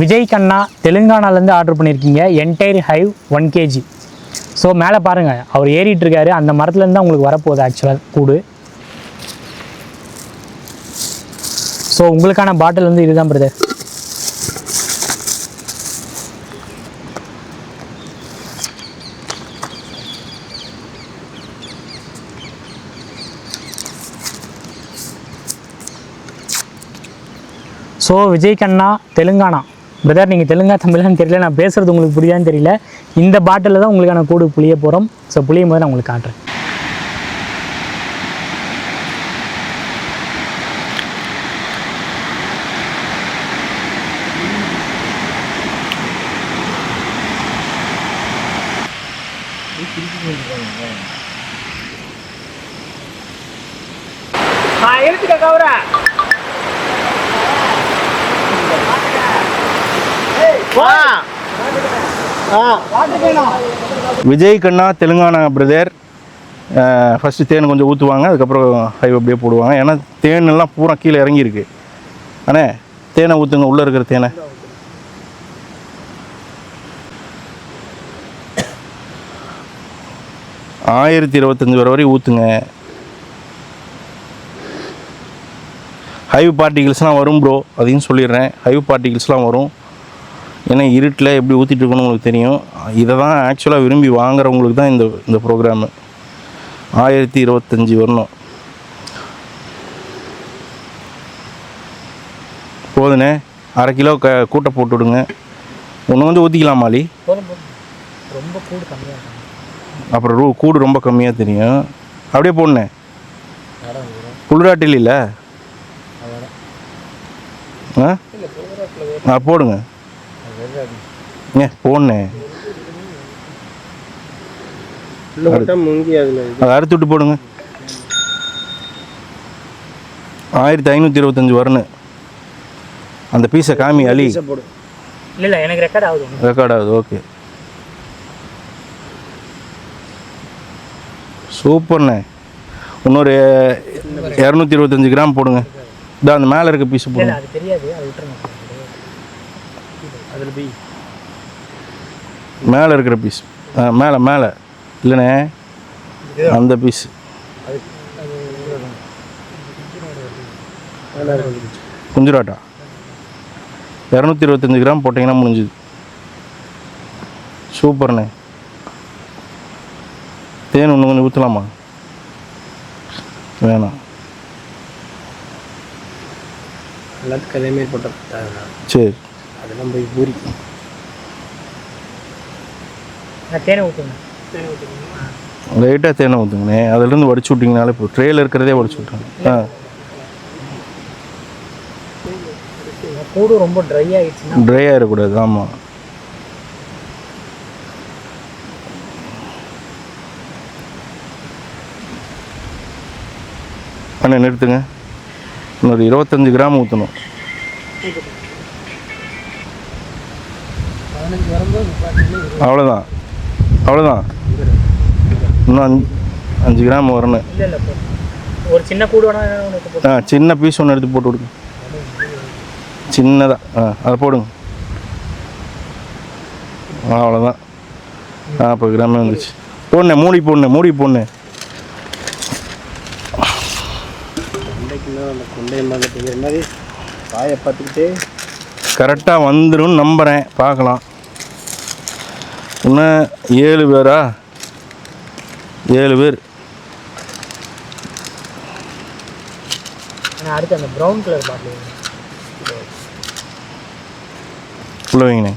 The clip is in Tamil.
விஜய் கண்ணா தெலுங்கானாலேருந்து ஆர்டர் பண்ணியிருக்கீங்க என்டையர் ஹைவ் 1 kg. ஸோ மேலே பாருங்கள், அவர் ஏறிட்டு இருக்காரு. அந்த மரத்துலேருந்து தான் உங்களுக்கு வரப்போகுது ஆக்சுவலாக கூடு. ஸோ உங்களுக்கான பாட்டில் வந்து இதுதான் பிரதர். ஸோ விஜய் கண்ணா தெலுங்கானா பிரதர், நீங்கள் தெலுங்கா தமிழான்னு தெரியல, நான் பேசுகிறது உங்களுக்கு புரியாதுன்னு தெரியல. இந்த பாட்டிலில் தான் உங்களுக்கான கூடு புளிய போகிறோம். ஸோ புளியும் போது நான் உங்களுக்கு காட்டுறேன். எடுத்துக்க கவர விஜய் கண்ணா தெலுங்கானா பிரதர். ஃபஸ்ட்டு தேன் கொஞ்சம் ஊற்றுவாங்க, அதுக்கப்புறம் ஹைவ் அப்படியே போடுவாங்க. ஏன்னா தேன் எல்லாம் பூரா கீழே இறங்கியிருக்கு. அண்ணே தேனை ஊற்றுங்க, உள்ளே இருக்கிற தேனை. ஆயிரத்தி 25 வரை ஊற்றுங்க. ஹைவ் பார்ட்டிகிள்ஸ்லாம் வரும் ப்ரோ, அதையும் சொல்லிடுறேன். ஹைவ் பார்ட்டிகிள்ஸ்லாம் வரும். ஏன்னா இருட்டில் எப்படி ஊற்றிட்டு இருக்கணும்னு உங்களுக்கு தெரியும். இதை தான் ஆக்சுவலாக விரும்பி வாங்குறவங்களுக்கு தான் இந்த ப்ரோக்ராமு. 1025 வரணும். போதுண்ணே, அரை கிலோ கூட்டை போட்டு விடுங்க. ஒன்று வந்து ஊற்றிக்கலாம் மாலி. ரொம்ப கூடு கம்மியாக, அப்புறம் கூடு ரொம்ப கம்மியாக தெரியும். அப்படியே போடணே. புல்ராட்டில் இல்லை போடுங்க. போடணே, அதை அறுத்து விட்டு போடுங்க. 1525 வரணும். அந்த பீஸை காமி அலி. இல்லை எனக்கு ரெக்கார்ட் ஆகுது. ரெக்கார்ட் ஆகுது, ஓகே. சூப்பர்ண்ணே. இன்னொரு 225 கிராம் போடுங்க. இதான் அந்த மேலே இருக்க பீஸ் போடுங்க. அது தெரியாது, அது விட்டுருங்க. அதில் போய் மேலே இருக்கிற பீஸ், மேலே மேலே இல்லைண்ணே, அந்த பீஸ் குஞ்சுராட்டா 225 கிராம் போட்டிங்கன்னா முடிஞ்சுது. சூப்பர்ண்ணே. தேன் ஒன்று கொஞ்சம் ஊற்றலாமா? வேணாம், எல்லாத்துக்கும் அதேமாரி போட்டால் சரி. அதெல்லாம் போய் பூரி தேனை ஊற்றுங்க. லைட்டாக தேனை ஊற்றுங்கண்ணே. அதுலேருந்து வடிச்சு விட்டிங்கனாலே இப்போ ட்ரேயில் இருக்கிறதே வடிச்சு விட்ருங்க. கூடு ரொம்ப ட்ரை ஆகிடுச்சு. ட்ரை ஆகிடக்கூடாது, ஆமாம். அண்ணே நிறுத்துங்க. இன்னொரு 25 கிராம் ஊற்றணும். அவ்வளோதான், அவ்வளோதான். இன்னும் 5 கிராம் வரணும். ஒரு சின்ன கூடு வேணா, சின்ன பீஸ் ஒன்று எடுத்து போட்டு விடுங்க. சின்னதாக அதை போடுங்க. அவ்வளோதான், 40 கிராமே வந்துச்சு. போடணே, மூடி போடணே, மூடி போடணே. காயை பார்த்துக்கிட்டு கரெக்டாக வந்துடும் நம்புகிறேன். பார்க்கலாம். இன்னும் 7 பேரா? 7 பேர். அடுத்து அந்த ப்ரௌன் கலர் பாட்டில் உள்ள வைங்கண்ணே.